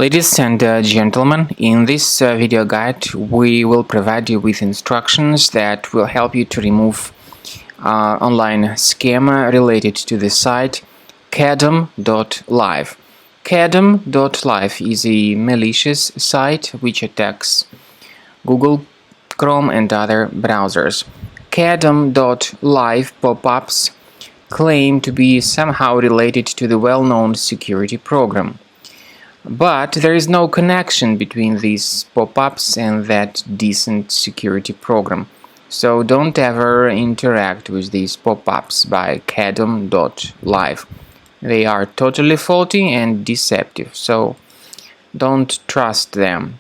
Ladies and gentlemen, in this video guide we will provide you with instructions that will help you to remove online scam related to the site Cadom.live. Cadom.live is a malicious site which attacks Google, Chrome and other browsers. Cadom.live pop-ups claim to be somehow related to the well-known security program. But there is no connection between these pop-ups and that decent security program. So don't ever interact with these pop-ups by Cadom.live. They are totally faulty and deceptive, so don't trust them.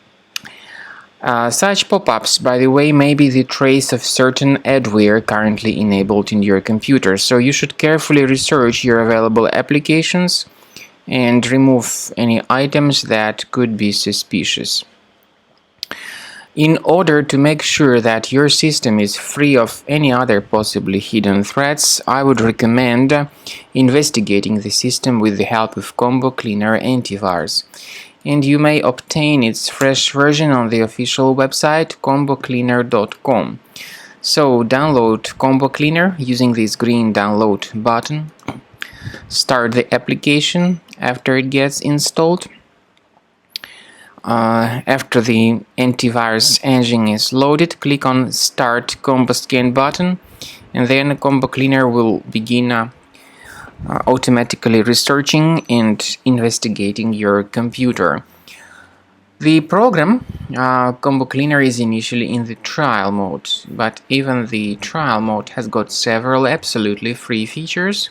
Such pop-ups, by the way, may be the trace of certain adware currently enabled in your computer, so you should carefully research your available applications and remove any items that could be suspicious. In order to make sure that your system is free of any other possibly hidden threats, I would recommend investigating the system with the help of Combo Cleaner antivirus. And you may obtain its fresh version on the official website combocleaner.com. So download Combo Cleaner using this green download button. Start the application after it gets installed. After the antivirus engine is loaded, click on Start Combo Scan button, and then Combo Cleaner will begin automatically researching and investigating your computer. The program, Combo Cleaner, is initially in the trial mode, but even the trial mode has got several absolutely free features.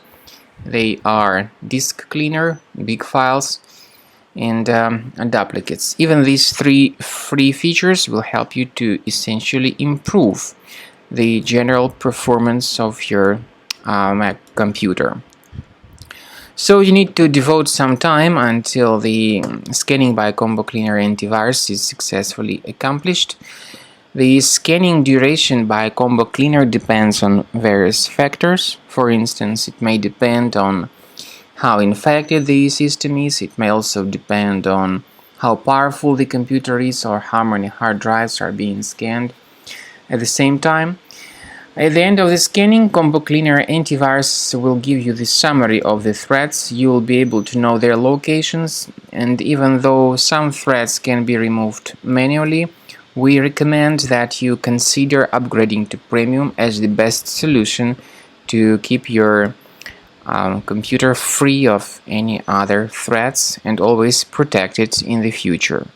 They are disk cleaner, big files, and duplicates. Even these three free features will help you to essentially improve the general performance of your Mac computer. So you need to devote some time until the scanning by Combo Cleaner antivirus is successfully accomplished. The scanning duration by Combo Cleaner depends on various factors. For instance, it may depend on how infected the system is. It may also depend on how powerful the computer is or how many hard drives are being scanned at the same time. At the end of the scanning, Combo Cleaner antivirus will give you the summary of the threats. You will be able to know their locations, and even though some threats can be removed manually, we recommend that you consider upgrading to Premium as the best solution to keep your computer free of any other threats and always protect it in the future.